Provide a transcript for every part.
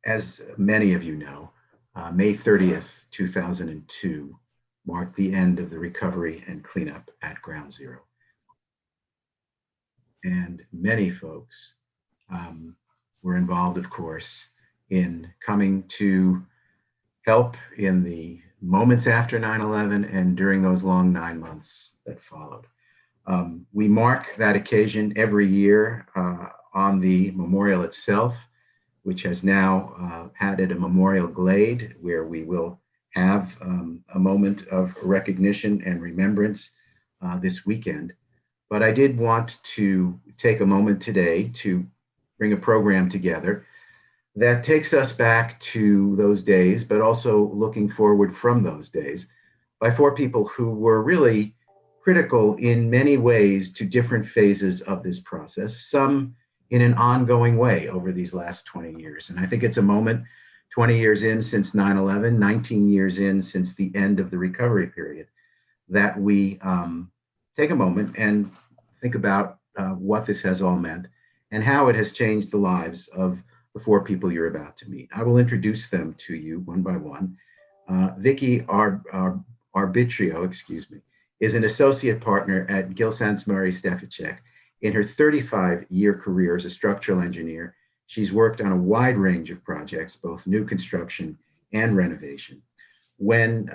As many of you know, May 30th, 2002 marked the end of the recovery and cleanup at Ground Zero. And many folks were involved, of course, in coming to help in the moments after 9/11 and during those long 9 months that followed. We mark that occasion every year on the memorial itself, which has now added a memorial glade where we will have a moment of recognition and remembrance this weekend. But I did want to take a moment today to bring a program together that takes us back to those days, but also looking forward from those days by four people who were really critical in many ways to different phases of this process, some in an ongoing way over these last 20 years. And I think it's a moment, 20 years in since 9/11, 19 years in since the end of the recovery period, that we take a moment and think about what this has all meant and how it has changed the lives of the four people you're about to meet. I will introduce them to you one by one. Vicki Arbitrio, is an associate partner at Gilsans Murray Stefacek. In her 35-year career as a structural engineer, she's worked on a wide range of projects, both new construction and renovation. When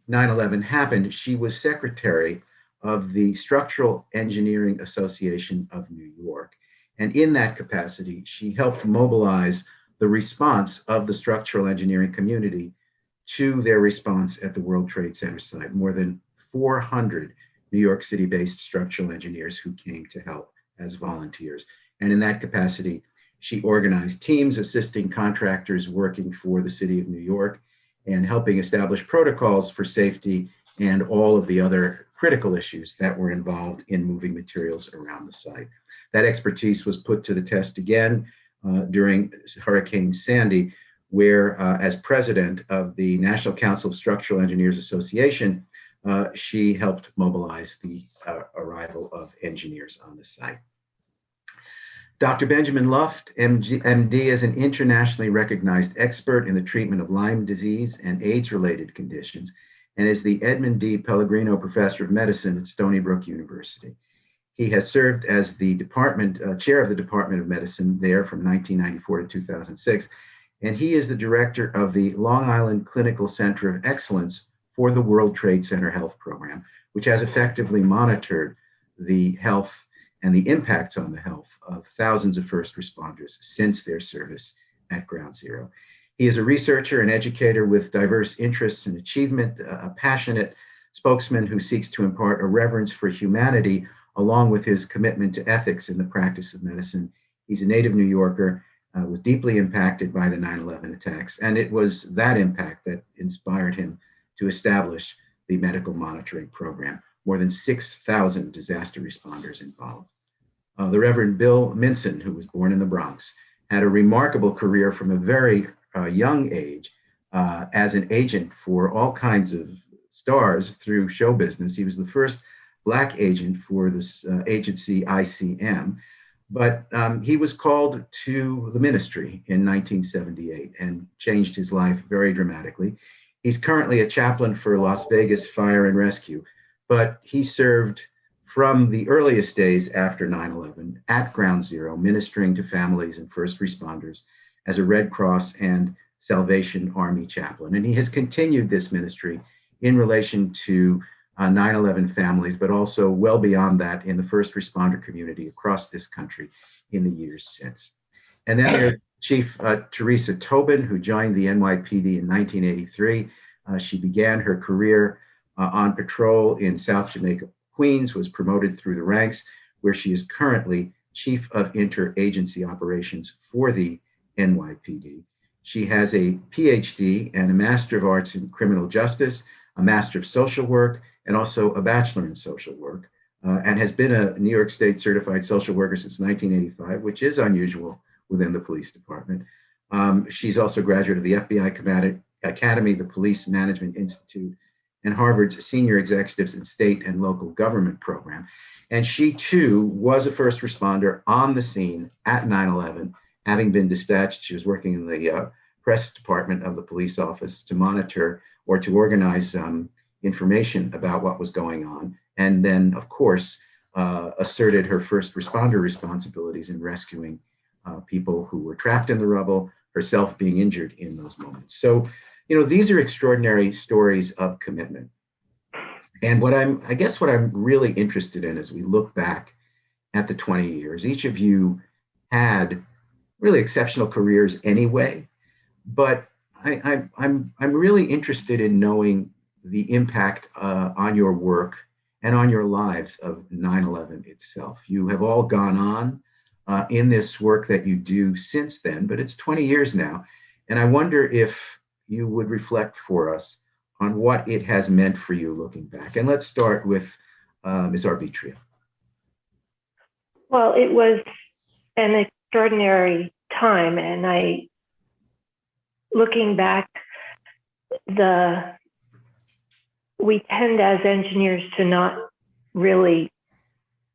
9/11 happened, she was secretary of the Structural Engineering Association of New York. And in that capacity, she helped mobilize the response of the structural engineering community to their response at the World Trade Center site. More than 400 New York City-based structural engineers who came to help as volunteers. And in that capacity, she organized teams assisting contractors working for the city of New York and helping establish protocols for safety and all of the other critical issues that were involved in moving materials around the site. That expertise was put to the test again during Hurricane Sandy, where as president of the National Council of Structural Engineers Association, she helped mobilize the arrival of engineers on the site. Dr. Benjamin Luft, MD, is an internationally recognized expert in the treatment of Lyme disease and AIDS-related conditions, and is the Edmund D. Pellegrino Professor of Medicine at Stony Brook University. He has served as the chair of the Department of Medicine there from 1994 to 2006, and he is the director of the Long Island Clinical Center of Excellence for the World Trade Center Health Program, which has effectively monitored the health and the impacts on the health of thousands of first responders since their service at Ground Zero. He is a researcher and educator with diverse interests and achievement, a passionate spokesman who seeks to impart a reverence for humanity along with his commitment to ethics in the practice of medicine. He's a native New Yorker, was deeply impacted by the 9/11 attacks, and it was that impact that inspired him to establish the medical monitoring program. More than 6,000 disaster responders involved. The Reverend Bill Minson, who was born in the Bronx, had a remarkable career from a very young age as an agent for all kinds of stars through show business. He was the first Black agent for this agency ICM, but he was called to the ministry in 1978 and changed his life very dramatically. He's currently a chaplain for Las Vegas Fire and Rescue, but he served from the earliest days after 9/11 at Ground Zero, ministering to families and first responders as a Red Cross and Salvation Army chaplain. And he has continued this ministry in relation to 9/11 families, but also well beyond that in the first responder community across this country in the years since. And then there's Chief Terri Tobin, who joined the NYPD in 1983. She began her career on patrol in South Jamaica, Queens, was promoted through the ranks, where she is currently Chief of Interagency Operations for the NYPD. She has a PhD and a Master of Arts in Criminal Justice, a Master of Social Work, and also a Bachelor in Social Work, and has been a New York State Certified Social Worker since 1985, which is unusual within the police department. She's also a graduate of the FBI Academy, the Police Management Institute, and Harvard's Senior Executives in State and Local Government program. And she too was a first responder on the scene at 9/11 having been dispatched, she was working in the press department of the police office to monitor or to organize information about what was going on. And then, of course, asserted her first responder responsibilities in rescuing people who were trapped in the rubble, herself being injured in those moments. So, these are extraordinary stories of commitment. And I guess what I'm really interested in as we look back at the 20 years, each of you had really exceptional careers anyway, but I'm really interested in knowing the impact on your work and on your lives of 9/11 itself. You have all gone on in this work that you do since then, but it's 20 years now. And I wonder if you would reflect for us on what it has meant for you looking back. And let's start with Ms. Arbitrio. Well, it was an extraordinary time, and looking back, we tend as engineers to not really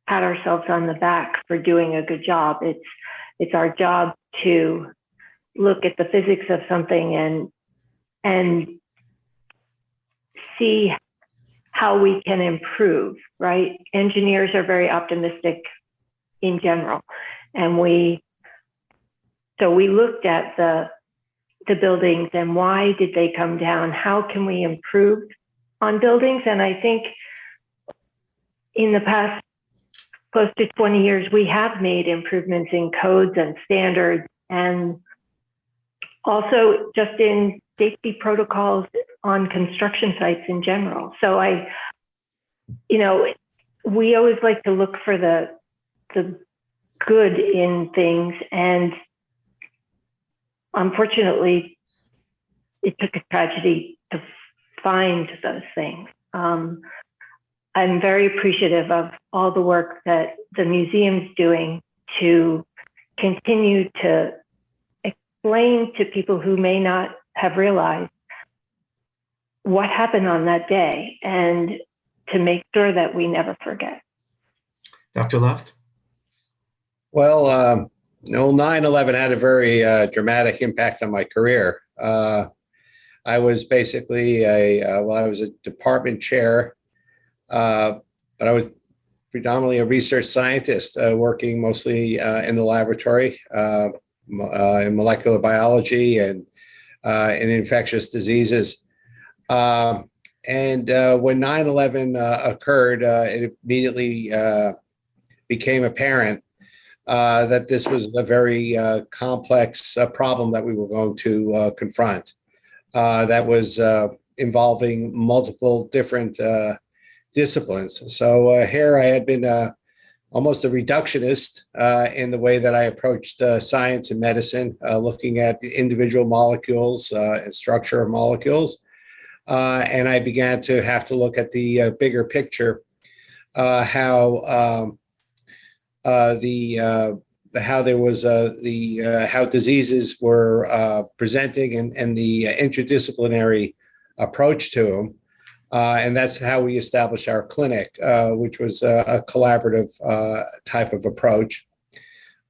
pat ourselves on the back for doing a good job. It's our job to look at the physics of something and see how we can improve, right? Engineers are very optimistic in general. And so we looked at the buildings and why did they come down? How can we improve on buildings? And I think in the past close to 20 years, we have made improvements in codes and standards, and also just in safety protocols on construction sites in general. So we always like to look for the good in things, and unfortunately, it took a tragedy to find those things. I'm very appreciative of all the work that the museum's doing to continue to explain to people who may not have realized what happened on that day, and to make sure that we never forget. Dr. Luft? Well, 9/11 had a very dramatic impact on my career. I was basically I was a department chair, but I was predominantly a research scientist, working mostly in the laboratory, in molecular biology and in infectious diseases. And when 9/11 occurred, it immediately became apparent that this was a very complex problem that we were going to confront, that was involving multiple different disciplines. So here I had been almost a reductionist in the way that I approached science and medicine, looking at individual molecules and structure of molecules. And I began to have to look at the bigger picture, how there was how diseases were presenting, and the interdisciplinary approach to them. And that's how we established our clinic, which was a collaborative type of approach.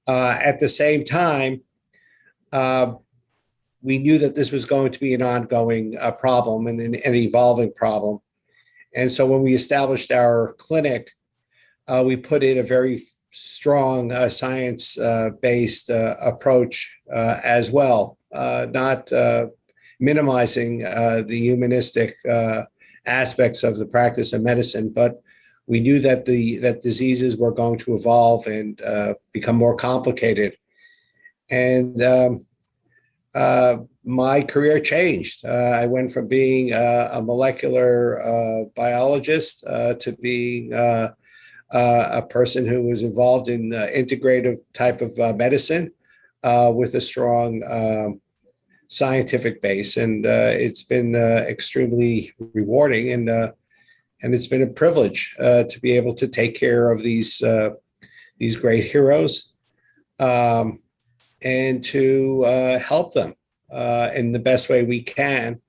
At the same time, we knew that this was going to be an ongoing problem and an evolving problem. And so when we established our clinic, we put in a very strong science-based approach as well, not minimizing the humanistic aspects of the practice of medicine, but we knew that that diseases were going to evolve and become more complicated. And my career changed. I went from being a molecular biologist to being a person who was involved in integrative type of medicine with a strong scientific base. And it's been extremely rewarding, and it's been a privilege to be able to take care of these great heroes, and to help them in the best way we can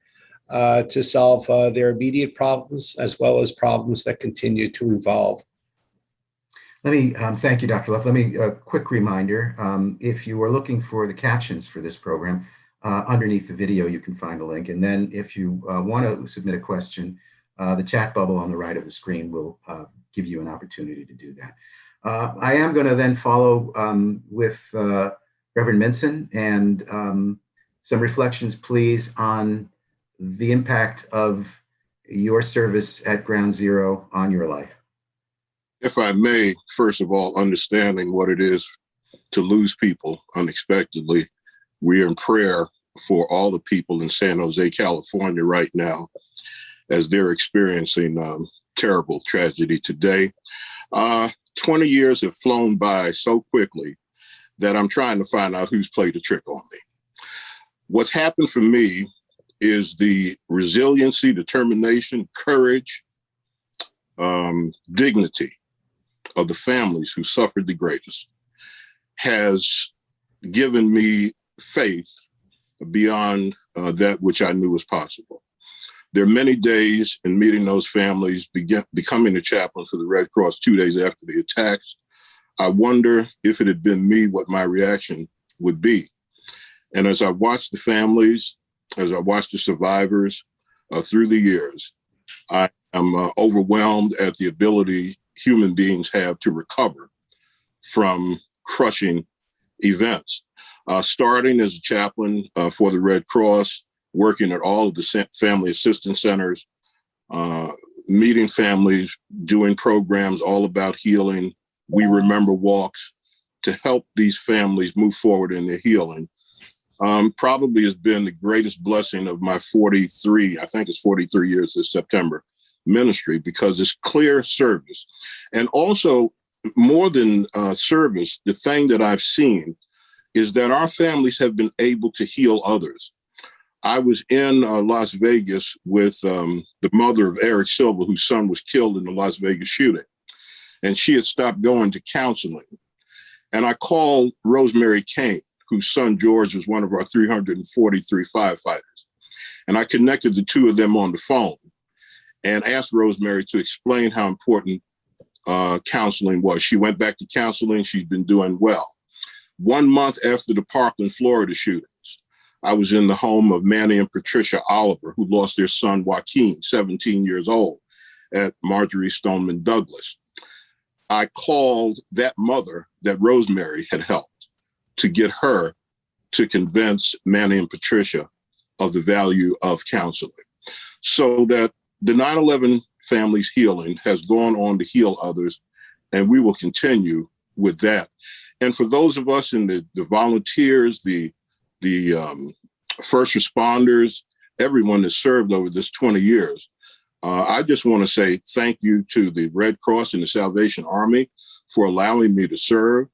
to solve their immediate problems, as well as problems that continue to evolve. Let me thank you, Dr. Luft. Let me a quick reminder. If you are looking for the captions for this program, underneath the video, you can find a link. And then if you want to submit a question, the chat bubble on the right of the screen will give you an opportunity to do that. I am going to then follow with Reverend Minson and some reflections, please, on the impact of your service at Ground Zero on your life. If I may, first of all, understanding what it is to lose people unexpectedly, we are in prayer for all the people in San Jose, California right now, as they're experiencing terrible tragedy today. 20 years have flown by so quickly that I'm trying to find out who's played a trick on me. What's happened for me is the resiliency, determination, courage, dignity of the families who suffered the greatest has given me faith beyond that which I knew was possible. There are many days in meeting those families, becoming a chaplain for the Red Cross 2 days after the attacks. I wonder if it had been me, what my reaction would be. And as I watched the families, as I watched the survivors through the years, I am overwhelmed at the ability human beings have to recover from crushing events. Starting as a chaplain for the Red Cross, working at all of the family assistance centers, meeting families, doing programs all about healing. We remember walks to help these families move forward in their healing. Probably has been the greatest blessing of my 43, I think it's 43 years this September, ministry, because it's clear service. And also, more than service, the thing that I've seen is that our families have been able to heal others. I was in Las Vegas with the mother of Eric Silva, whose son was killed in the Las Vegas shooting. And she had stopped going to counseling. And I called Rosemary Kane, whose son George was one of our 343 firefighters. And I connected the two of them on the phone and asked Rosemary to explain how important counseling was. She went back to counseling. She's been doing well. 1 month after the Parkland, Florida shootings, I was in the home of Manny and Patricia Oliver, who lost their son Joaquin, 17 years old, at Marjorie Stoneman Douglas. I called that mother that Rosemary had helped to get her to convince Manny and Patricia of the value of counseling, so that the 9/11 family's healing has gone on to heal others, and we will continue with that. And for those of us in the volunteers, the first responders, everyone that served over this 20 years, I just want to say thank you to the Red Cross and the Salvation Army for allowing me to serve,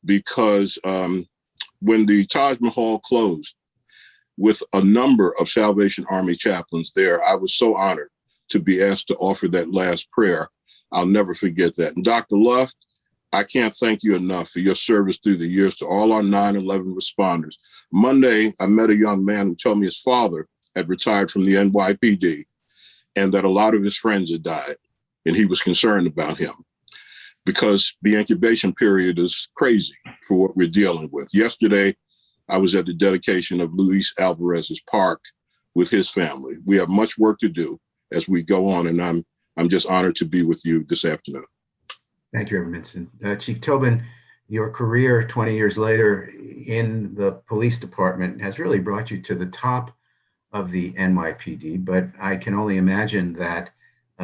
because when the Taj Mahal closed with a number of Salvation Army chaplains there, I was so honored to be asked to offer that last prayer. I'll never forget that. And Dr. Luft, I can't thank you enough for your service through the years to all our 9/11 responders. Monday, I met a young man who told me his father had retired from the NYPD and that a lot of his friends had died, and he was concerned about him because the incubation period is crazy for what we're dealing with. Yesterday, I was at the dedication of Luis Alvarez's park with his family. We have much work to do as we go on, and I'm just honored to be with you this afternoon. Thank you, Reverend Minson. Chief Tobin, your career 20 years later in the police department has really brought you to the top of the NYPD, but I can only imagine that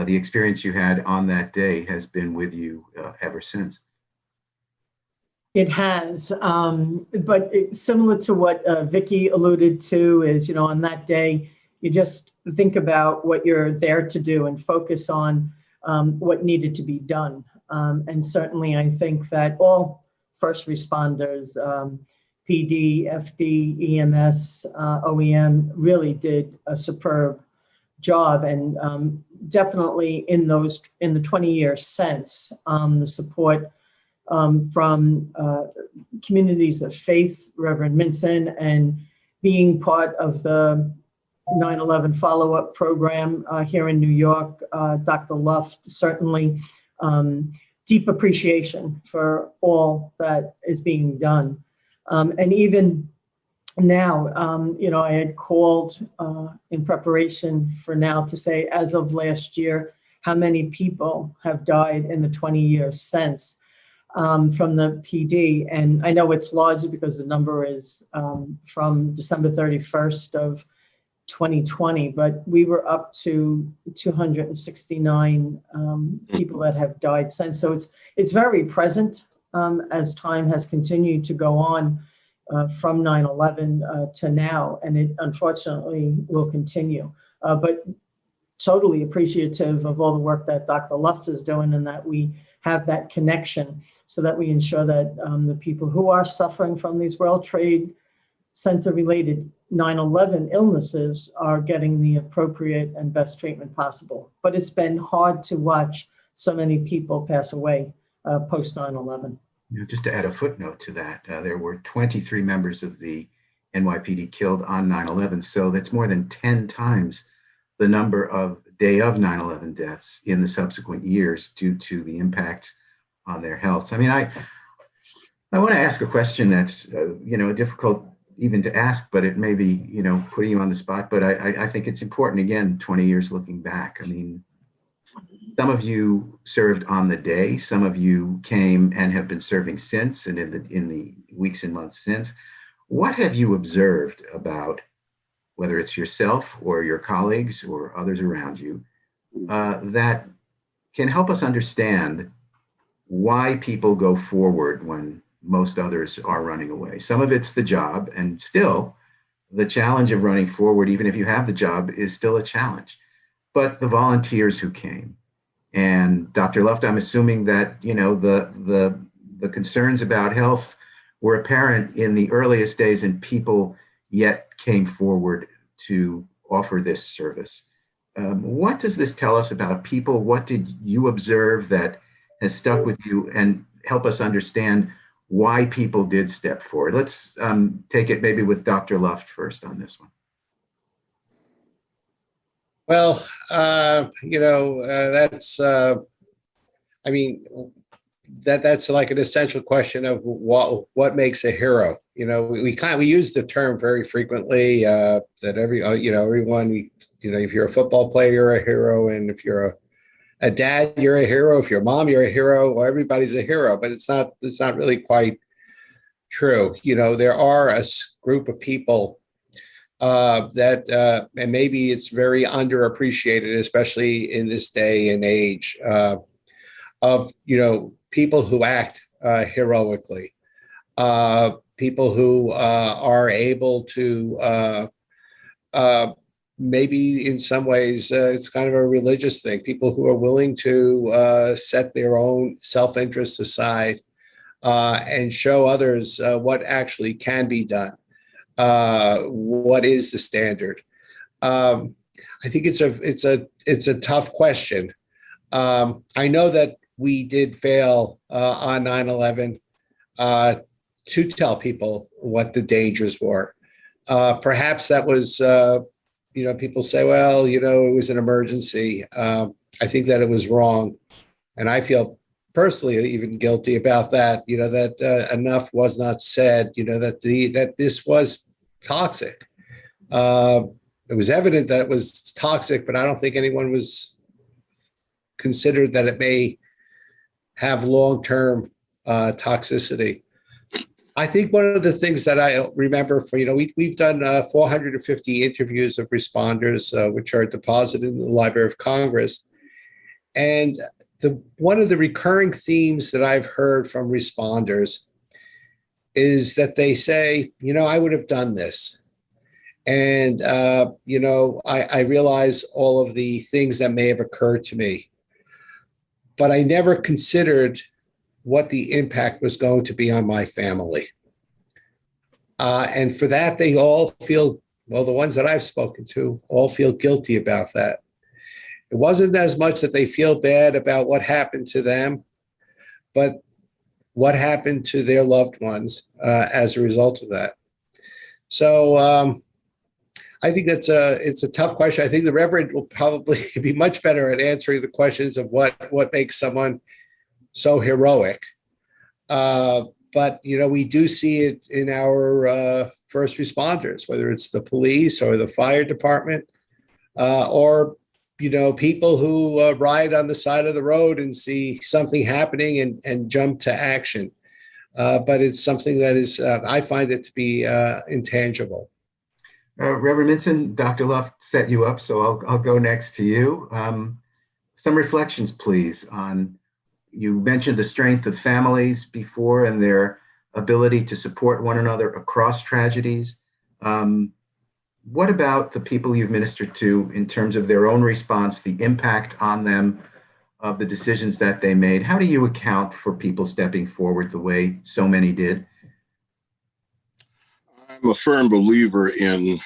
the experience you had on that day has been with you ever since. It has, but similar to what Vicki alluded to is, on that day, you just think about what you're there to do and focus on what needed to be done. And certainly I think that all first responders, PD, FD, EMS, OEM really did a superb job, and definitely in the 20 years since, the support from communities of faith, Reverend Minson, and being part of the 9/11 follow-up program here in New York, Dr. Luft, certainly deep appreciation for all that is being done. And even now, I had called in preparation for now to say, as of last year, how many people have died in the 20 years since from the PD. And I know it's large because the number is from December 31st of 2020, but we were up to 269 people that have died since. So it's very present as time has continued to go on from 9/11 to now, and it unfortunately will continue. But totally appreciative of all the work that Dr. Luft is doing, and that we have that connection so that we ensure that the people who are suffering from these World Trade Center related 9/11 illnesses are getting the appropriate and best treatment possible. But it's been hard to watch so many people pass away post 9/11. Just to add a footnote to that, there were 23 members of the NYPD killed on 9/11. So that's more than 10 times the number of day of 9/11 deaths in the subsequent years due to the impact on their health. I mean, I want to ask a question that's, difficult even to ask, but it may be, putting you on the spot, but I think it's important, again, 20 years looking back. I mean, some of you served on the day, some of you came and have been serving since, and in the weeks and months since. What have you observed about, whether it's yourself or your colleagues or others around you, that can help us understand why people go forward when most others are running away? Some of it's the job, and still the challenge of running forward, even if you have the job, is still a challenge. But the volunteers who came, and Dr. Luft, I'm assuming that, the concerns about health were apparent in the earliest days, and people yet came forward to offer this service. What does this tell us about people? What did you observe that has stuck with you, and help us understand why people did step forward? Let's take it maybe with Dr. Luft first on this one. Well, that's, that's like an essential question of what makes a hero. We use the term very frequently that everyone, if you're a football player, you're a hero. And if you're a dad, you're a hero. If you're a mom, you're a hero. Or everybody's a hero, but it's not really quite true. There are a group of people that, and maybe it's very underappreciated, especially in this day and age, of, people who act heroically, people who are able to, maybe in some ways, it's kind of a religious thing, people who are willing to set their own self-interest aside and show others what actually can be done. What is the standard? I think it's a tough question. I know that we did fail on 9/11 to tell people what the dangers were. Perhaps that was, people say, well, it was an emergency. I think that it was wrong. And I feel personally even guilty about that, that enough was not said, that this was toxic. It was evident that it was toxic, but I don't think anyone was considered that it may have long-term toxicity. I think one of the things that I remember we've done 450 interviews of responders, which are deposited in the Library of Congress. And one of the recurring themes that I've heard from responders is that they say, I would have done this. And, I realize all of the things that may have occurred to me, but I never considered what the impact was going to be on my family. And for that, they all feel, well, the ones that I've spoken to all feel guilty about that. It wasn't as much that they feel bad about what happened to them, but what happened to their loved ones as a result of that. So I think it's a tough question. I think the Reverend will probably be much better at answering the questions of what makes someone so heroic. But, we do see it in our first responders, whether it's the police or the fire department, or, people who ride on the side of the road and see something happening and jump to action. But it's something that is, I find it to be intangible. Reverend Minson, Dr. Luft set you up, so I'll go next to you. Some reflections, please, on, you mentioned the strength of families before and their ability to support one another across tragedies. What about the people you've ministered to in terms of their own response, the impact on them of the decisions that they made? How do you account for people stepping forward the way so many did? I'm a firm believer in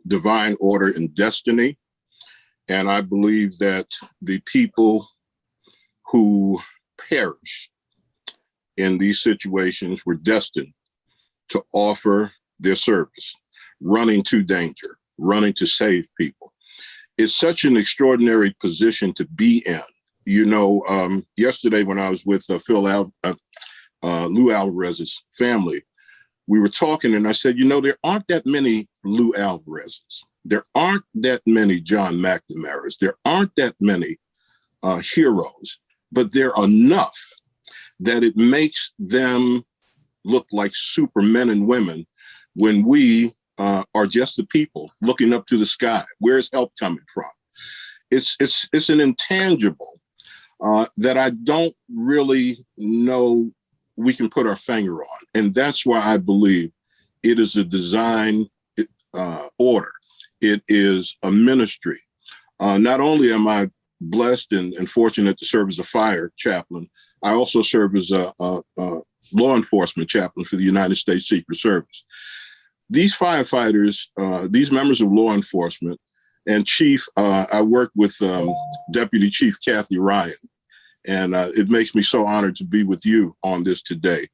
divine order and destiny. And I believe that the people who perish in these situations were destined to offer their service, running to danger, running to save people. It's such an extraordinary position to be in. Yesterday when I was with Lou Alvarez's family, we were talking and I said, there aren't that many Lou Alvarez's. There aren't that many John McNamara's. There aren't that many heroes, but there are enough that it makes them look like supermen and women when we are just the people looking up to the sky. Where's help coming from? It's an intangible that I don't really know we can put our finger on. And that's why I believe it is a design order. It is a ministry. Not only am I blessed and fortunate to serve as a fire chaplain, I also serve as a law enforcement chaplain for the United States Secret Service. These firefighters, these members of law enforcement, and Chief, I work with Deputy Chief Kathy Ryan, and it makes me so honored to be with you on this today.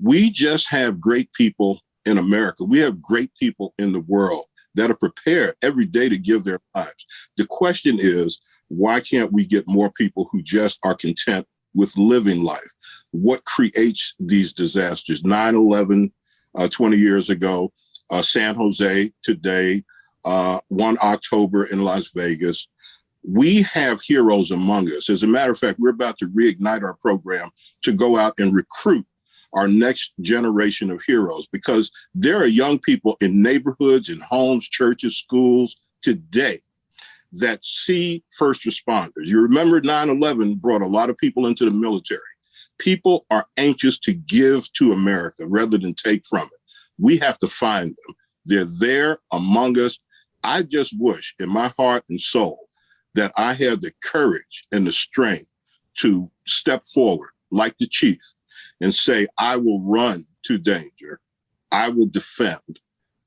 We just have great people in America. We have great people in the world that are prepared every day to give their lives. The question is, why can't we get more people who just are content with living life? What creates these disasters? 9/11, 20 years ago, San Jose today, 1 October in Las Vegas. We have heroes among us. As a matter of fact, we're about to reignite our program to go out and recruit our next generation of heroes, because there are young people in neighborhoods, in homes, churches, schools today that see first responders. You remember 9/11 brought a lot of people into the military. People are anxious to give to America rather than take from it. We have to find them. They're there among us. I just wish in my heart and soul that I had the courage and the strength to step forward like the chief and say, I will run to danger. I will defend.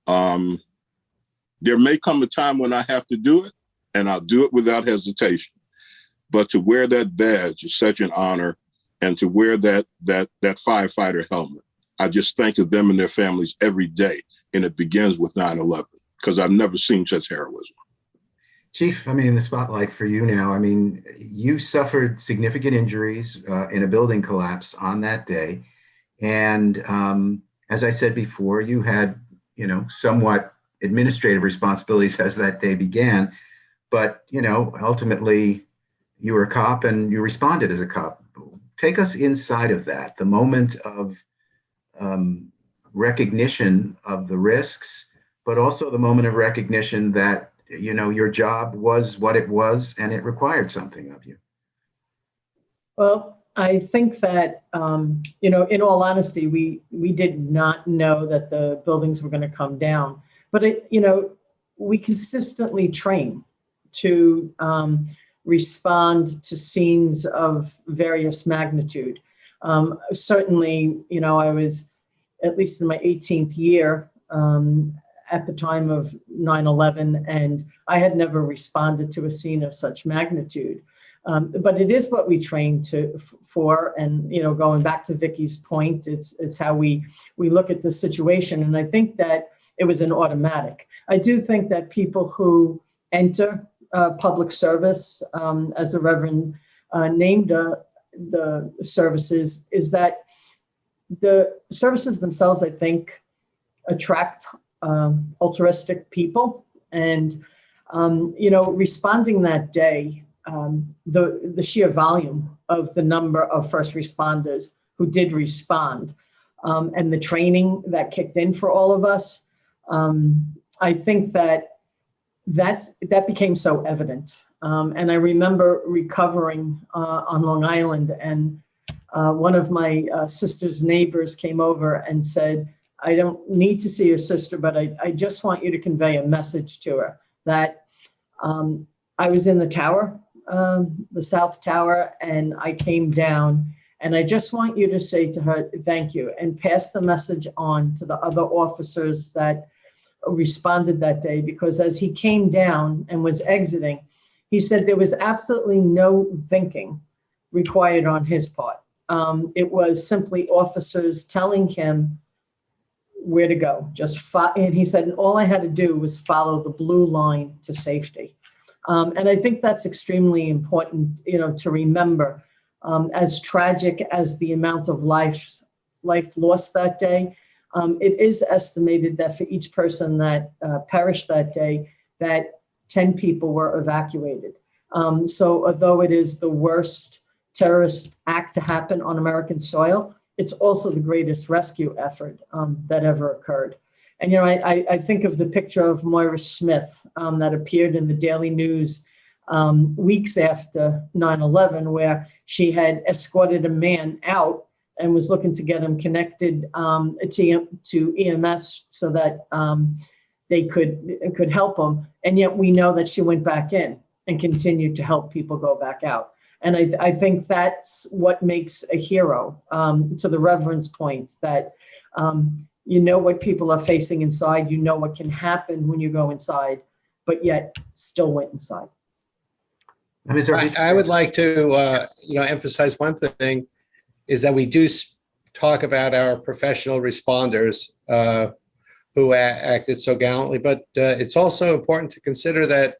There may come a time when I have to do it, and I'll do it without hesitation. But to wear that badge is such an honor, and to wear that firefighter helmet, I just think of them and their families every day. And it begins with 9/11, because I've never seen such heroism. Chief, the spotlight for you now. You suffered significant injuries in a building collapse on that day. And as I said before, you had, somewhat administrative responsibilities as that day began. But, ultimately, you were a cop and you responded as a cop. Take us inside of that, the moment of recognition of the risks, but also the moment of recognition that, your job was what it was and it required something of you. Well, I think that, in all honesty, we did not know that the buildings were going to come down. But, we consistently train to respond to scenes of various magnitude. Certainly, I was at least in my 18th year at the time of 9/11, and I had never responded to a scene of such magnitude. But it is what we train for, and going back to Vicki's point, it's how we look at the situation. And I think that it was an automatic. I do think that people who enter public service, as the Reverend named, the services is that the services themselves, I think, attract altruistic people. And, responding that day, the sheer volume of the number of first responders who did respond, and the training that kicked in for all of us, I think that became so evident. And I remember recovering on Long Island, and one of my sister's neighbors came over and said, I don't need to see your sister, but I just want you to convey a message to her that I was in the tower, the South Tower, and I came down, and I just want you to say to her, thank you, and pass the message on to the other officers that responded that day, because as he came down and was exiting, he said there was absolutely no thinking required on his part. It was simply officers telling him where to go. And he said, all I had to do was follow the blue line to safety. And I think that's extremely important, to remember. As tragic as the amount of life lost that day, it is estimated that for each person that perished that day, that 10 people were evacuated. So although it is the worst terrorist act to happen on American soil, it's also the greatest rescue effort that ever occurred. And, I think of the picture of Moira Smith that appeared in the Daily News weeks after 9/11, where she had escorted a man out and was looking to get him connected to EMS so that they could help him. And yet we know that she went back in and continued to help people go back out. And I think that's what makes a hero, to the Reverend's point, that what people are facing inside, what can happen when you go inside, but yet still went inside. I would like to, emphasize one thing, is that we do talk about our professional responders who acted so gallantly, but it's also important to consider that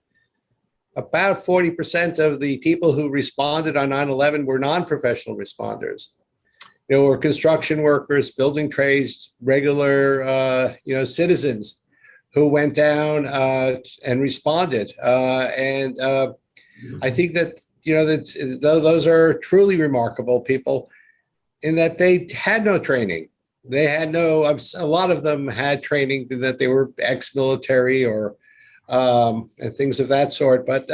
about 40% of the people who responded on 9/11 were non-professional responders. Were construction workers, building trades, regular, citizens who went down and responded. And I think that, those are truly remarkable people in that they had no training. They had a lot of them had training that they were ex-military or and things of that sort, but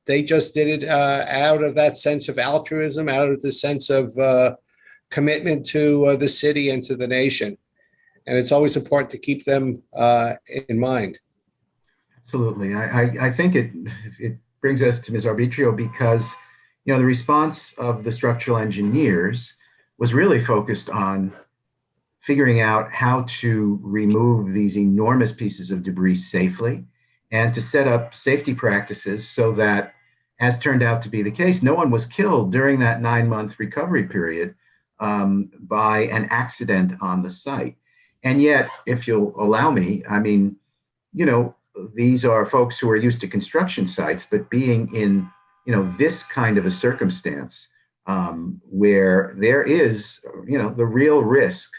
they just did it out of that sense of altruism, out of the sense of commitment to the city and to the nation. And it's always important to keep them in mind. Absolutely. I think it brings us to Ms. Arbitrio because, the response of the structural engineers was really focused on figuring out how to remove these enormous pieces of debris safely and to set up safety practices so that, as turned out to be the case, no one was killed during that 9-month recovery period by an accident on the site. And yet, if you'll allow me, these are folks who are used to construction sites, but being in, this kind of a circumstance where there is, the real risk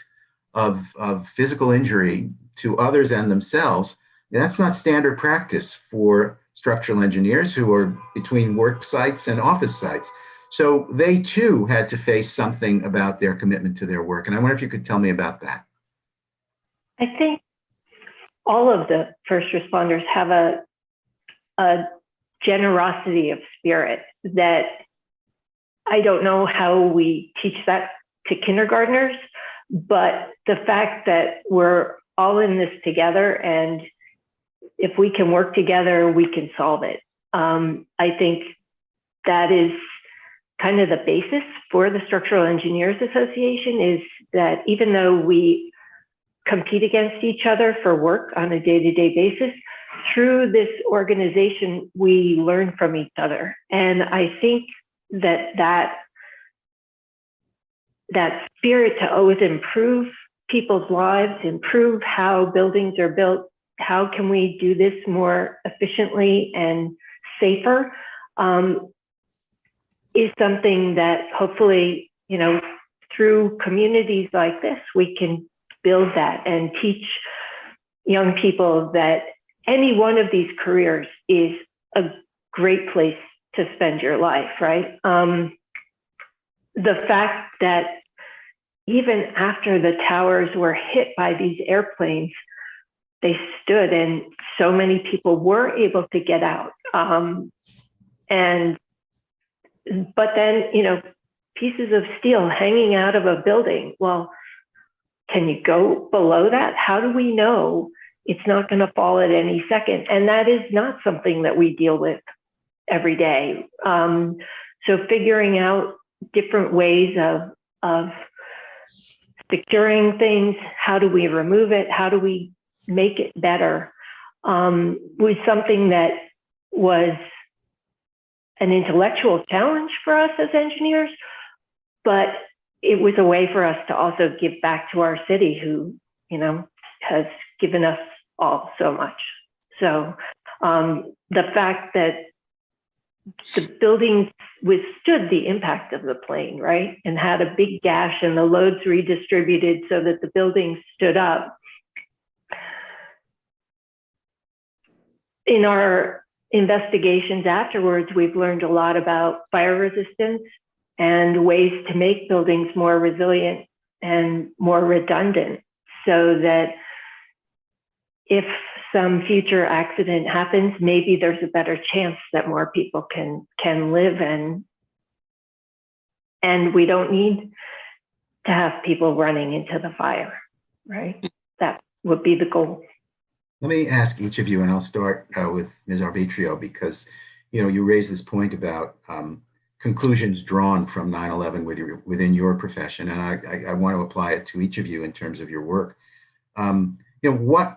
of physical injury to others and themselves, that's not standard practice for structural engineers who are between work sites and office sites. So they too had to face something about their commitment to their work. And I wonder if you could tell me about that. I think all of the first responders have a generosity of spirit that I don't know how we teach that to kindergartners, but the fact that we're all in this together, and if we can work together, we can solve it. I think that is kind of the basis for the Structural Engineers Association, is that even though we compete against each other for work on a day-to-day basis, through this organization, we learn from each other. And I think that spirit to always improve people's lives, improve how buildings are built, how can we do this more efficiently and safer, is something that hopefully, through communities like this, we can build that and teach young people that any one of these careers is a great place to spend your life, right? The fact that even after the towers were hit by these airplanes, they stood and so many people were able to get out. But then, pieces of steel hanging out of a building. Well, can you go below that? How do we know it's not going to fall at any second? And that is not something that we deal with every day. So figuring out different ways of securing things, how do we remove it? How do we make it better? Was something that was an intellectual challenge for us as engineers, but it was a way for us to also give back to our city who, has given us all so much. So the fact that the building withstood the impact of the plane, right? And had a big gash and the loads redistributed so that the building stood up. In our investigations afterwards, we've learned a lot about fire resistance and ways to make buildings more resilient and more redundant so that if some future accident happens, maybe there's a better chance that more people can live and we don't need to have people running into the fire, right? That would be the goal. Let me ask each of you, and I'll start with Ms. Arbitrio, because you raised this point about conclusions drawn from 9/11 within your profession, and I want to apply it to each of you in terms of your work. What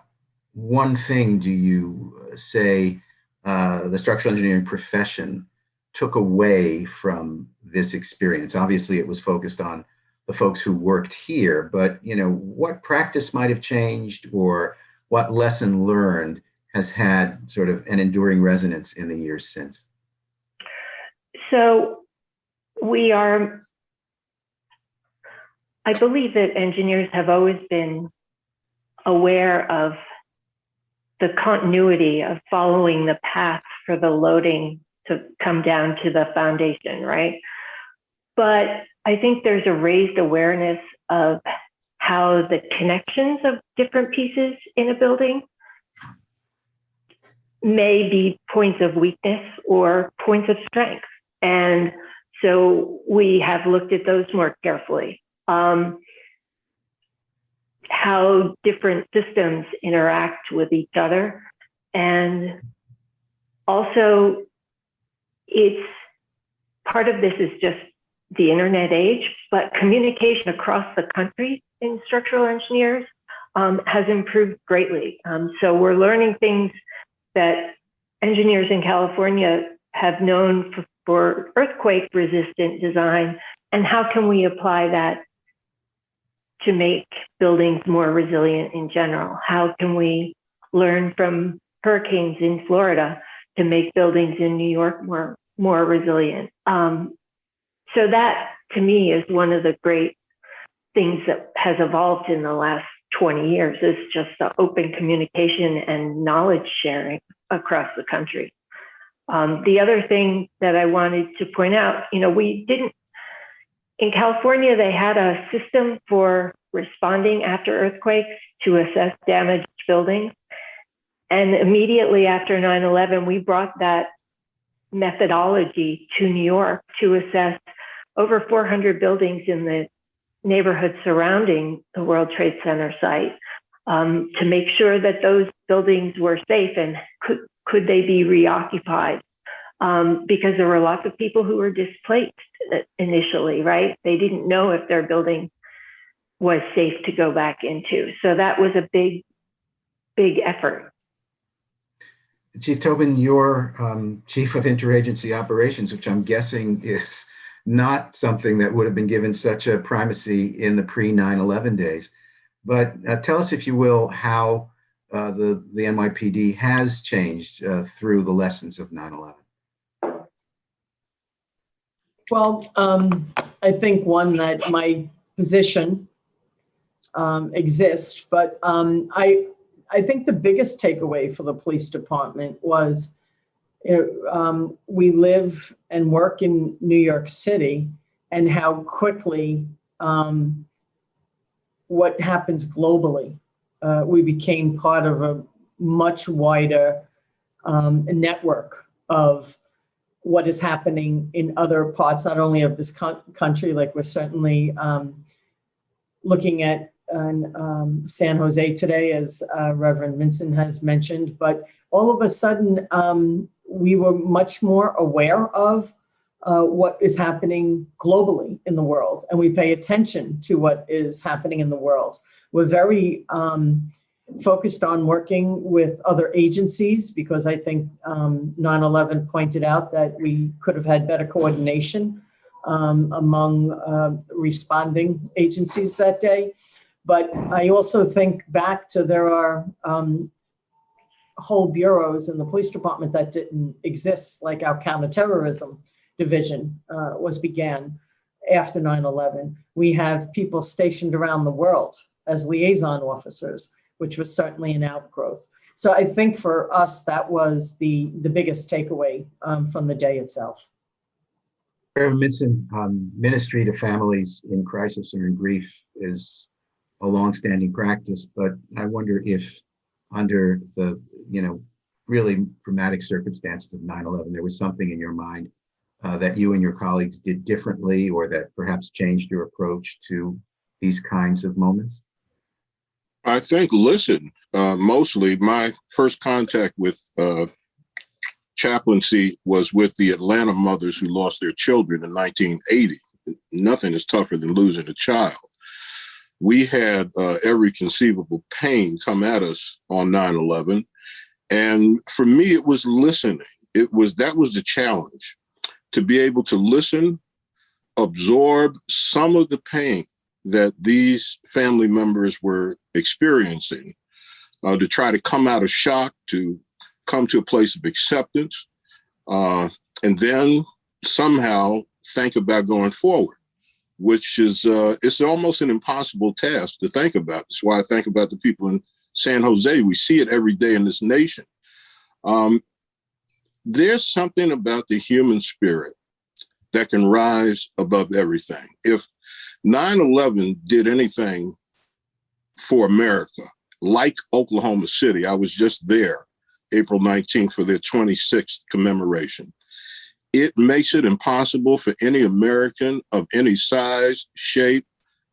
one thing do you say the structural engineering profession took away from this experience? Obviously, it was focused on the folks who worked here, but what practice might have changed, or what lesson learned has had sort of an enduring resonance in the years since? So I believe that engineers have always been aware of the continuity of following the path for the loading to come down to the foundation, right? But I think there's a raised awareness of how the connections of different pieces in a building may be points of weakness or points of strength. And so we have looked at those more carefully. How different systems interact with each other. And also, part of this is just the internet age, but communication across the country in structural engineers has improved greatly. So we're learning things that engineers in California have known for earthquake resistant design, and how can we apply that to make buildings more resilient in general? How can we learn from hurricanes in Florida to make buildings in New York more resilient? So that, to me, is one of the great things that has evolved in the last 20 years, is just the open communication and knowledge sharing across the country. The other thing that I wanted to point out, in California, they had a system for responding after earthquakes to assess damaged buildings. And immediately after 9/11, we brought that methodology to New York to assess over 400 buildings in the neighborhood surrounding the World Trade Center site to make sure that those buildings were safe and could they be reoccupied. Because there were lots of people who were displaced initially, right? They didn't know if their building was safe to go back into. So that was a big, big effort. Chief Tobin, you're Chief of Interagency Operations, which I'm guessing is not something that would have been given such a primacy in the pre-9/11 days. But tell us, if you will, how the NYPD has changed through the lessons of 9/11. Well, I think one that my position exists, but I think the biggest takeaway for the police department was, we live and work in New York City, and how quickly what happens globally. We became part of a much wider network of what is happening in other parts, not only of this country, like we're certainly looking at San Jose today, as Reverend Minson has mentioned, but all of a sudden we were much more aware of what is happening globally in the world, and we pay attention to what is happening in the world. We're very focused on working with other agencies, because I think 9/11 pointed out that we could have had better coordination among responding agencies that day. But I also think back to, there are whole bureaus in the police department that didn't exist, like our counterterrorism division began after 9/11. We have people stationed around the world as liaison officers, which was certainly an outgrowth. So I think for us, that was the biggest takeaway from the day itself. Reverend Minson, ministry to families in crisis or in grief is a longstanding practice, but I wonder if under the, really dramatic circumstances of 9/11, there was something in your mind that you and your colleagues did differently, or that perhaps changed your approach to these kinds of moments? I think, listen, mostly my first contact with chaplaincy was with the Atlanta mothers who lost their children in 1980. Nothing is tougher than losing a child. We had every conceivable pain come at us on 9/11. And for me, it was listening. That was the challenge, to be able to listen, absorb some of the pain that these family members were experiencing, to try to come out of shock, to come to a place of acceptance, and then somehow think about going forward, which is, it's almost an impossible task to think about. That's why I think about the people in San Jose. We see it every day in this nation. There's something about the human spirit that can rise above everything. If 9/11 did anything for America, like Oklahoma City, I was just there April 19th for their 26th commemoration. It makes it impossible for any American of any size, shape,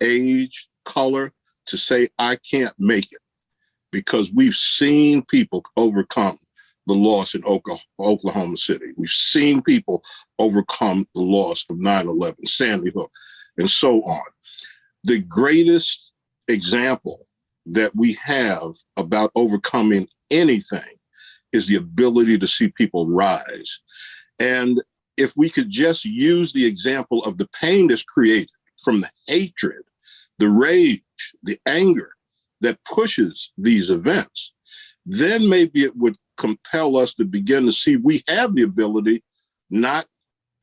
age, color to say, I can't make it, because we've seen people overcome the loss in Oklahoma City. We've seen people overcome the loss of 9/11, Sandy Hook, and so on. The greatest example that we have about overcoming anything is the ability to see people rise. And if we could just use the example of the pain that's created from the hatred, the rage, the anger that pushes these events, then maybe it would compel us to begin to see we have the ability not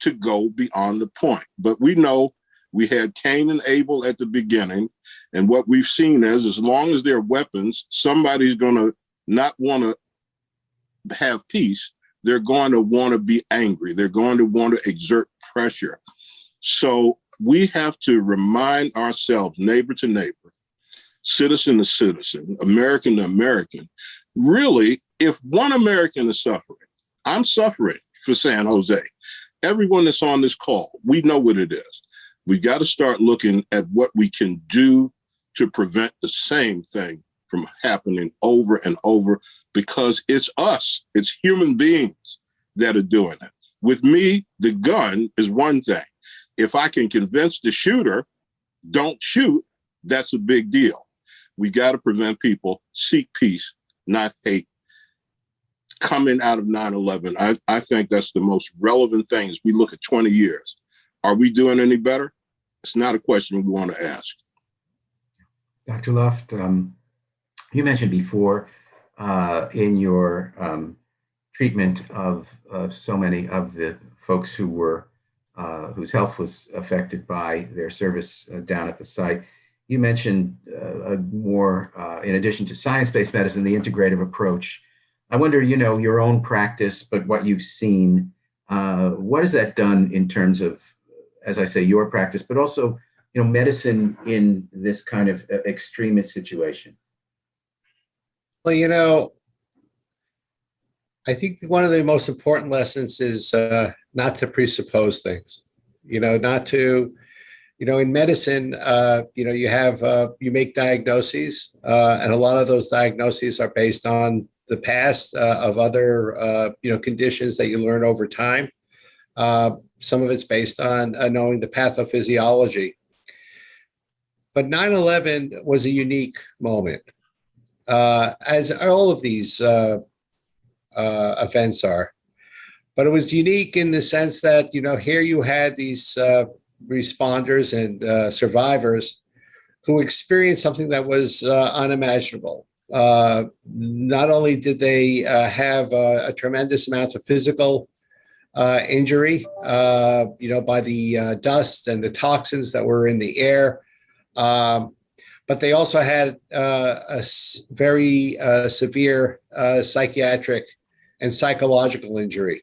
to go beyond the point. But we know we had Cain and Abel at the beginning. And what we've seen is, as long as there are weapons, somebody's going to not want to have peace. They're going to want to be angry. They're going to want to exert pressure. So we have to remind ourselves, neighbor to neighbor, citizen to citizen, American to American, really, if one American is suffering, I'm suffering for San Jose. Everyone that's on this call, we know what it is. We got to start looking at what we can do to prevent the same thing from happening over and over, because it's us, it's human beings that are doing it. With me, the gun is one thing. If I can convince the shooter, don't shoot, that's a big deal. We got to prevent people, seek peace, not hate. Coming out of 9/11, I think that's the most relevant thing as we look at 20 years. Are we doing any better? It's not a question we want to ask. Dr. Luft, you mentioned before in your treatment of so many of the folks who were whose health was affected by their service down at the site. You mentioned in addition to science-based medicine, the integrative approach. I wonder, your own practice, but what you've seen, what has that done in terms of, as I say, your practice, but also, medicine in this kind of extremist situation? Well, I think one of the most important lessons is not to presuppose things, not to, in medicine, you make diagnoses, and a lot of those diagnoses are based on the past of other, conditions that you learn over time. Some of it's based on knowing the pathophysiology. But 9/11 was a unique moment, as all of these events are. But it was unique in the sense that, here you had these responders and survivors who experienced something that was unimaginable. Not only did they have a tremendous amount of physical injury, by the dust and the toxins that were in the air, but they also had a very severe psychiatric and psychological injury.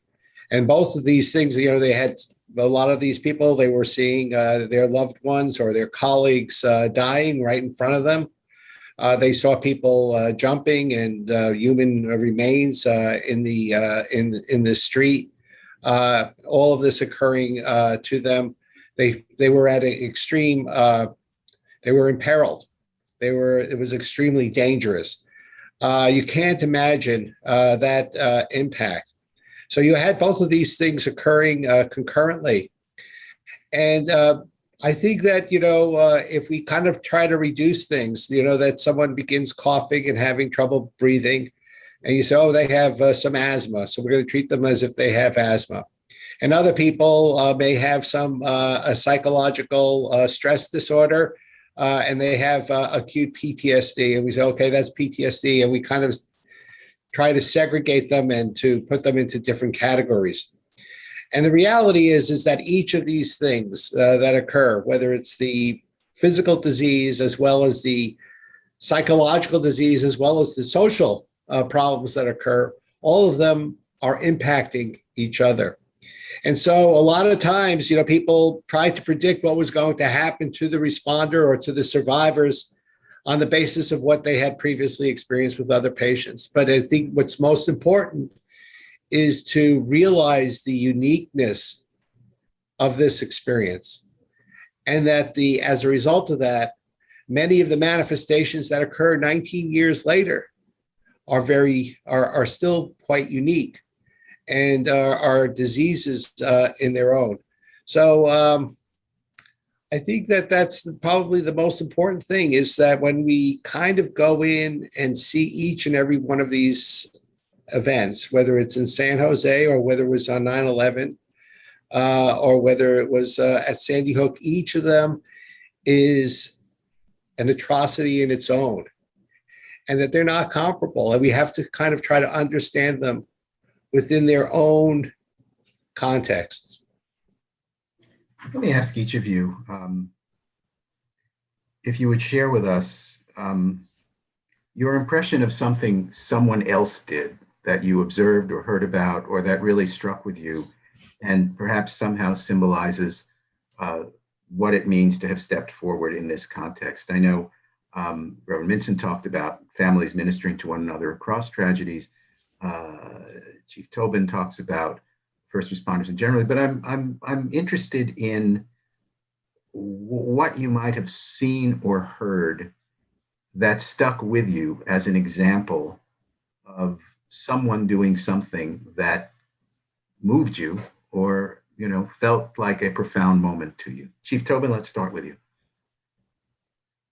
And both of these things, they had a lot of these people, they were seeing their loved ones or their colleagues dying right in front of them. They saw people jumping and human remains in the street. All of this occurring to them. They were at an extreme. They were imperiled. It was extremely dangerous. You can't imagine that impact. So you had both of these things occurring concurrently. And I think that, if we kind of try to reduce things, that someone begins coughing and having trouble breathing, and you say, oh, they have some asthma, so we're going to treat them as if they have asthma. And other people may have some a psychological stress disorder, and they have acute PTSD. And we say, okay, that's PTSD. And we kind of try to segregate them and to put them into different categories. And the reality is that each of these things that occur, whether it's the physical disease, as well as the psychological disease, as well as the social problems that occur, all of them are impacting each other. And so a lot of times, people tried to predict what was going to happen to the responder or to the survivors on the basis of what they had previously experienced with other patients. But I think what's most important is to realize the uniqueness of this experience, and that as a result of that, many of the manifestations that occur 19 years later are still quite unique and are diseases in their own. So I think that that's probably the most important thing, is that when we kind of go in and see each and every one of these events, whether it's in San Jose or whether it was on 9/11 or whether it was at Sandy Hook, each of them is an atrocity in its own, and that they're not comparable. And we have to kind of try to understand them within their own contexts. Let me ask each of you if you would share with us your impression of something someone else did that you observed or heard about, or that really struck with you, and perhaps somehow symbolizes what it means to have stepped forward in this context. I know Reverend Minson talked about families ministering to one another across tragedies. Chief Tobin talks about first responders in general, but I'm interested in what you might have seen or heard that stuck with you as an example of someone doing something that moved you or, felt like a profound moment to you. Chief Tobin, let's start with you.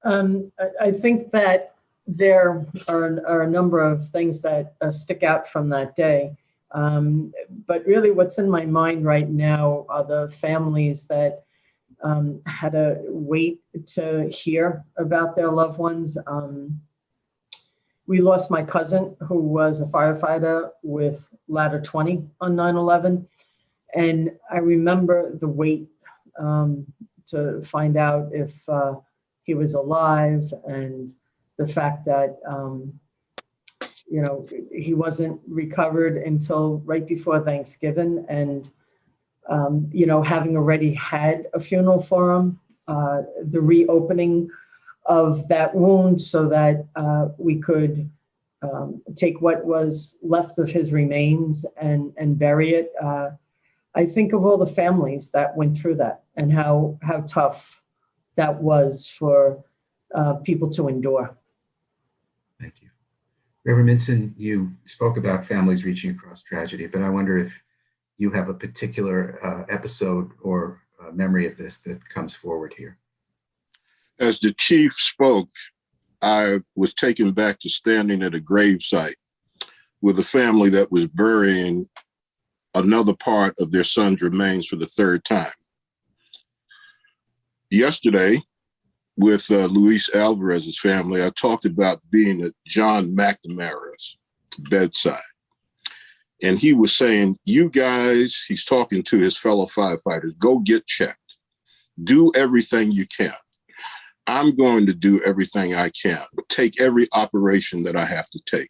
I think that there are a number of things that stick out from that day. But really what's in my mind right now are the families that had to wait to hear about their loved ones. We lost my cousin, who was a firefighter with Ladder 20 on 9/11. And I remember the wait to find out if he was alive, and the fact that, he wasn't recovered until right before Thanksgiving. And, having already had a funeral for him, the reopening of that wound so that we could take what was left of his remains and bury it. I think of all the families that went through that and how tough that was for people to endure. Thank you. Reverend Minson, you spoke about families reaching across tragedy, but I wonder if you have a particular episode or memory of this that comes forward here. As the chief spoke, I was taken back to standing at a gravesite with a family that was burying another part of their son's remains for the third time. Yesterday, with Luis Alvarez's family, I talked about being at John McNamara's bedside. And he was saying, you guys, he's talking to his fellow firefighters, go get checked. Do everything you can. I'm going to do everything I can. Take every operation that I have to take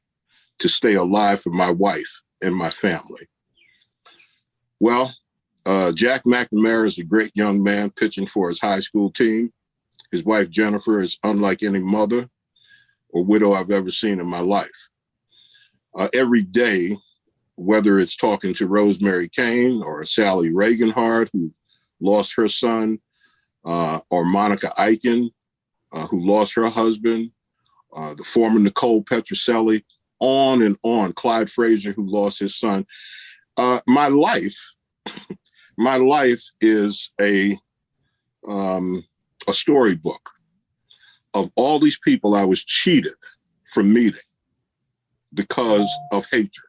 to stay alive for my wife and my family. Well, Jack McNamara is a great young man pitching for his high school team. His wife, Jennifer, is unlike any mother or widow I've ever seen in my life. Every day, whether it's talking to Rosemary Kane or Sally Reaganhart, who lost her son, or Monica Eichen, who lost her husband, the former Nicole Petroselli, on and on, Clyde Frazier, who lost his son. My life is a storybook of all these people I was cheated from meeting because of hatred.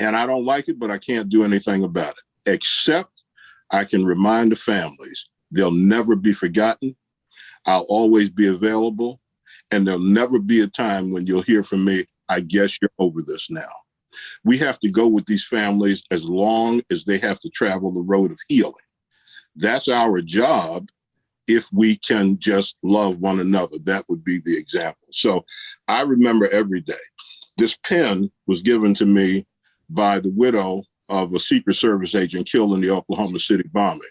And I don't like it, but I can't do anything about it, except I can remind the families they'll never be forgotten. I'll always be available, and there'll never be a time when you'll hear from me, I guess you're over this now. We have to go with these families as long as they have to travel the road of healing. That's our job. If we can just love one another, that would be the example. So I remember every day. This pen was given to me by the widow of a Secret Service agent killed in the Oklahoma City bombing.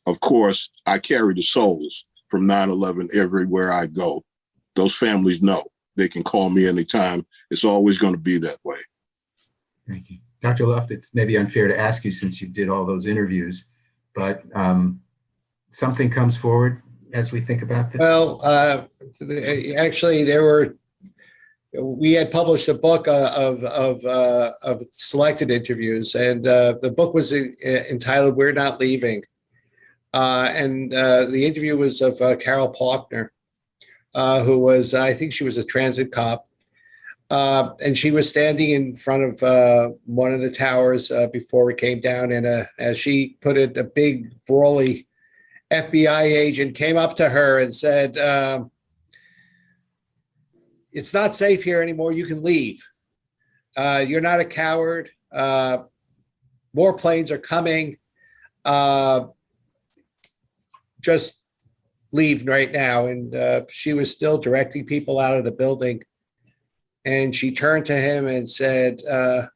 Of course, I carry the souls from 9/11 everywhere I go. Those families know they can call me anytime. It's always going to be that way. Thank you. Dr. Luft, it's maybe unfair to ask you since you did all those interviews, but something comes forward as we think about this? Well, actually, we had published a book of selected interviews, and the book was entitled "We're Not Leaving," and the interview was of Carol Faulkner, who was, I think she was a transit cop, and she was standing in front of one of the towers before it came down, and as she put it, a big brawly FBI agent came up to her and said, it's not safe here anymore. You can leave. You're not a coward. More planes are coming. Just leave right now. And she was still directing people out of the building. And she turned to him and said,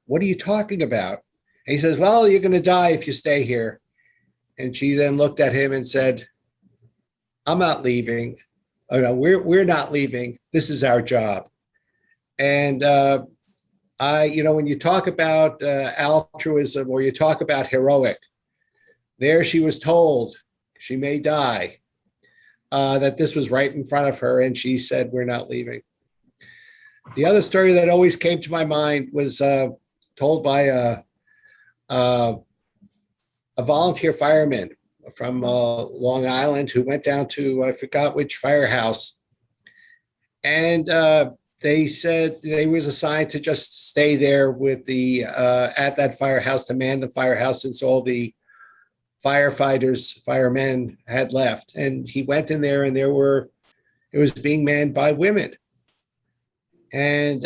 what are you talking about? And he says, well, you're going to die if you stay here. And she then looked at him and said, I'm not leaving. Oh, no, we're not leaving. This is our job. And when you talk about altruism or you talk about heroic, there she was told she may die, that this was right in front of her. And she said, we're not leaving. The other story that always came to my mind was told by a volunteer fireman from Long Island who went down to, I forgot which firehouse. And they said they was assigned to just stay there with at that firehouse, to man the firehouse since all the firemen had left. And he went in there and it was being manned by women. And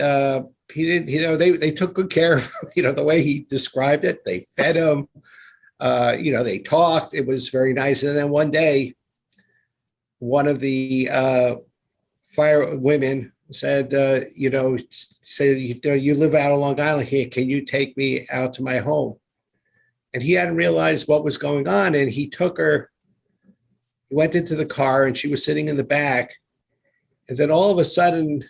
he didn't, they took good care of him, the way he described it. They fed him. They talked. It was very nice. And then one day, one of the fire women said, you live out on Long Island here. Can you take me out to my home? And he hadn't realized what was going on. And he took her, he went into the car, and she was sitting in the back. And then all of a sudden,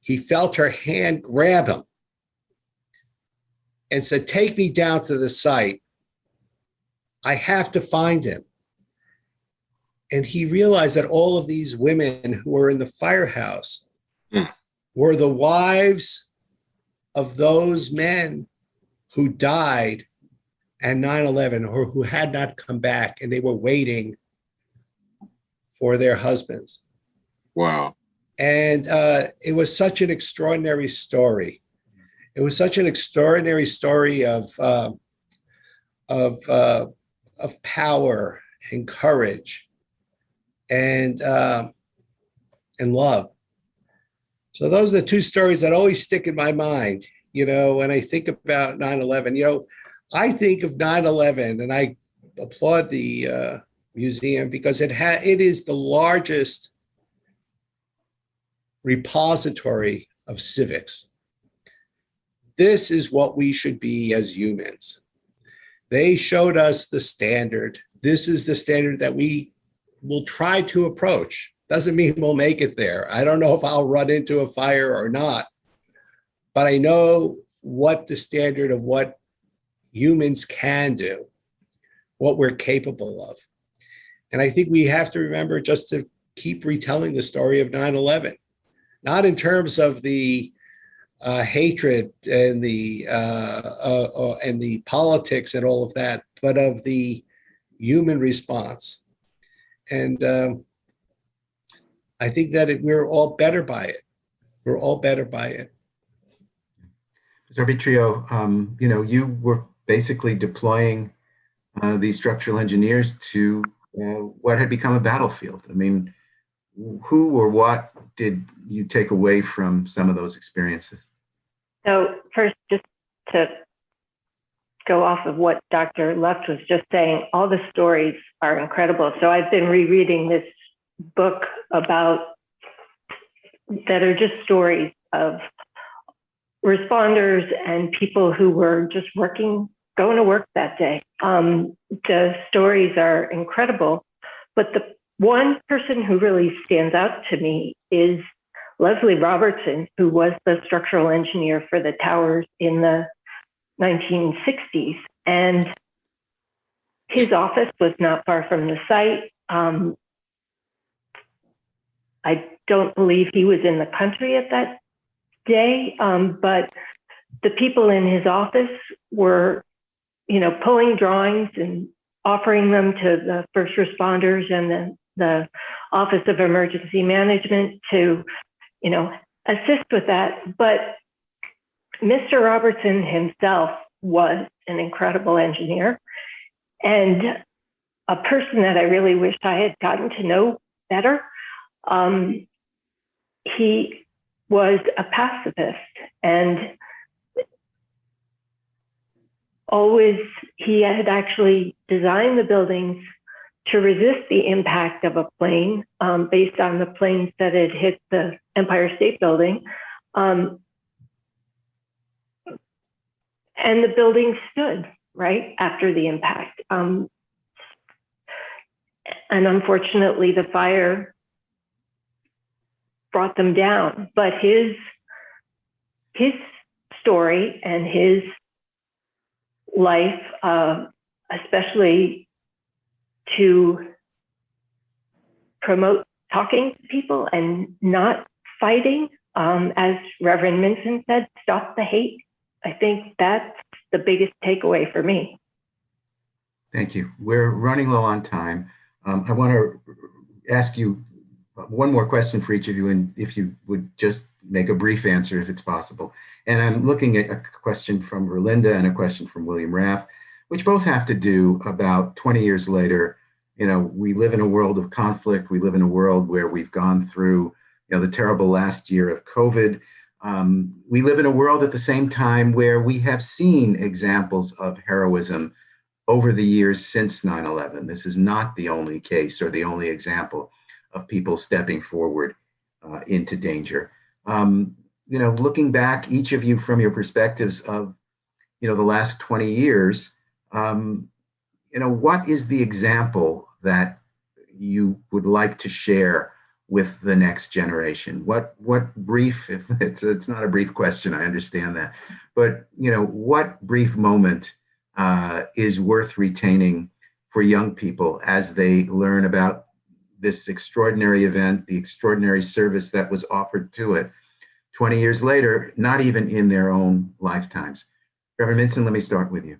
he felt her hand grab him and said, "Take me down to the site. I have to find him." And he realized that all of these women who were in the firehouse were the wives of those men who died at 9/11 or who had not come back, and they were waiting for their husbands. Wow. And it was such an extraordinary story. It was such an extraordinary story of power and courage and love. So those are the two stories that always stick in my mind. When I think about 9/11, I think of 9/11, and I applaud the museum because it is the largest repository of civics. This is what we should be as humans. They showed us the standard. This is the standard that we will try to approach. Doesn't mean we'll make it there. I don't know if I'll run into a fire or not, but I know what the standard of what humans can do, what we're capable of. And I think we have to remember just to keep retelling the story of 9/11, not in terms of the hatred and the politics and all of that, but of the human response. And I think that we're all better by it. We're all better by it. Mr. Arbitrio, you were basically deploying these structural engineers to what had become a battlefield. I mean, who or what did you take away from some of those experiences? So first, just to go off of what Dr. Luft was just saying, all the stories are incredible. So I've been rereading this book that are just stories of responders and people who were just going to work that day. The stories are incredible, but the one person who really stands out to me is Leslie Robertson, who was the structural engineer for the towers in the 1960s. And his office was not far from the site. I don't believe he was in the country at that day, but the people in his office were, pulling drawings and offering them to the first responders and the Office of Emergency Management to, assist with that. But Mr. Robertson himself was an incredible engineer and a person that I really wished I had gotten to know better. He was a pacifist, and he had actually designed the buildings to resist the impact of a plane based on the planes that had hit the Empire State Building. And the building stood right after the impact. And unfortunately, the fire brought them down. But his story and his life, especially to promote talking to people and not fighting, as Reverend Minson said, stop the hate. I think that's the biggest takeaway for me. Thank you. We're running low on time. I want to ask you one more question for each of you, and if you would just make a brief answer if it's possible. And I'm looking at a question from Verlinda and a question from William Raff, which both have to do about 20 years later. We live in a world of conflict. We live in a world where we've gone through, the terrible last year of COVID. We live in a world at the same time where we have seen examples of heroism over the years since 9/11. This is not the only case or the only example of people stepping forward into danger. Looking back, each of you from your perspectives of, the last 20 years, what is the example that you would like to share with the next generation? What brief, if it's not a brief question, I understand that, but what brief moment is worth retaining for young people as they learn about this extraordinary event, the extraordinary service that was offered to it 20 years later, not even in their own lifetimes? Reverend Minson, let me start with you.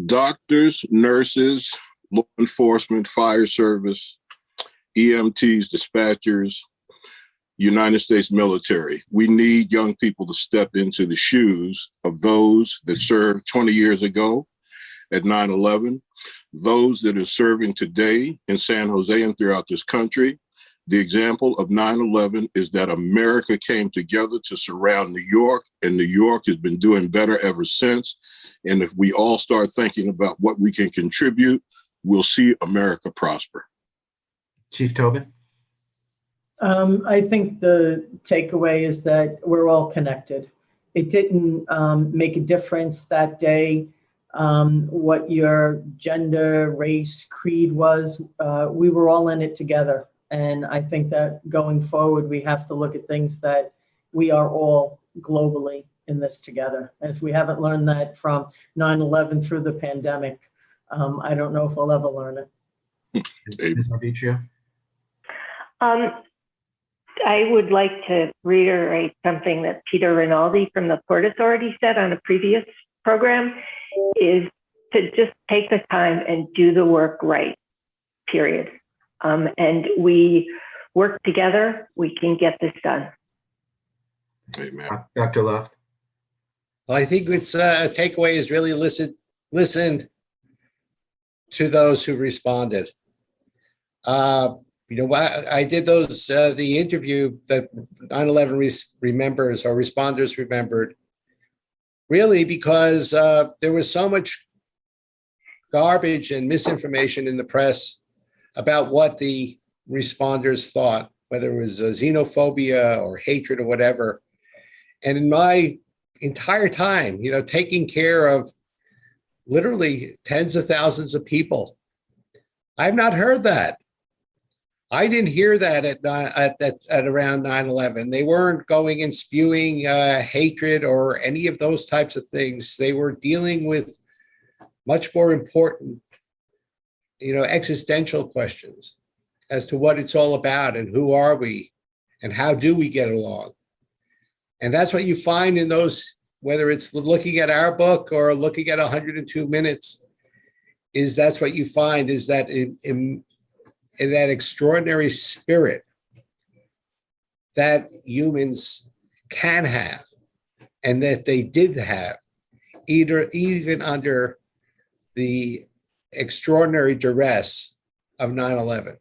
Doctors, nurses, law enforcement, fire service, EMTs, dispatchers, United States military. We need young people to step into the shoes of those that served 20 years ago at 9/11, those that are serving today in San Jose and throughout this country. The example of 9/11 is that America came together to surround New York, and New York has been doing better ever since. And if we all start thinking about what we can contribute, we'll see America prosper. Chief Tobin? I think the takeaway is that we're all connected. It didn't make a difference that day what your gender, race, creed was. We were all in it together. And I think that going forward, we have to look at things that we are all globally in this together. And if we haven't learned that from 9/11 through the pandemic, I don't know if we'll ever learn it. Ms. Arbitrio? I would like to reiterate something that Peter Rinaldi from the Port Authority said on a previous program, is to just take the time and do the work right, period. And we work together, we can get this done. Amen. Dr. Luft? Well, I think it's a takeaway is really listen to those who responded. I did the interview that 9/11 remembers or responders remembered, really because there was so much garbage and misinformation in the press about what the responders thought, whether it was xenophobia or hatred or whatever. And in my entire time, taking care of literally tens of thousands of people, I've not heard that. I didn't hear that at around 9/11. They weren't going and spewing hatred or any of those types of things. They were dealing with much more important, existential questions as to what it's all about and who are we and how do we get along. And that's what you find in those, whether it's looking at our book or looking at 102 Minutes, is that's what you find is that in that extraordinary spirit that humans can have and that they did have, even under the extraordinary duress of 9/11.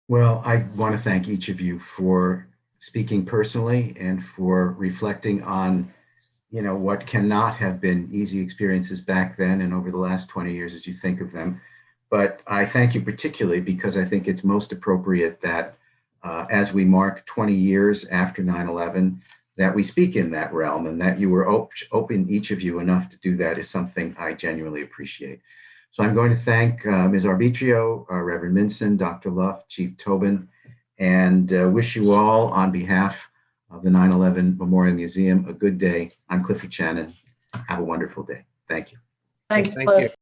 Well, I want to thank each of you for speaking personally and for reflecting on, what cannot have been easy experiences back then and over the last 20 years as you think of them. But I thank you particularly because I think it's most appropriate that as we mark 20 years after 9/11, that we speak in that realm, and that you were open, each of you, enough to do that is something I genuinely appreciate. So I'm going to thank Ms. Arbitrio, Reverend Minson, Dr. Luft, Chief Tobin, and wish you all, on behalf of the 9/11 Memorial Museum, a good day. I'm Clifford Shannon. Have a wonderful day. Thank you. Thanks, Thank Cliff. you.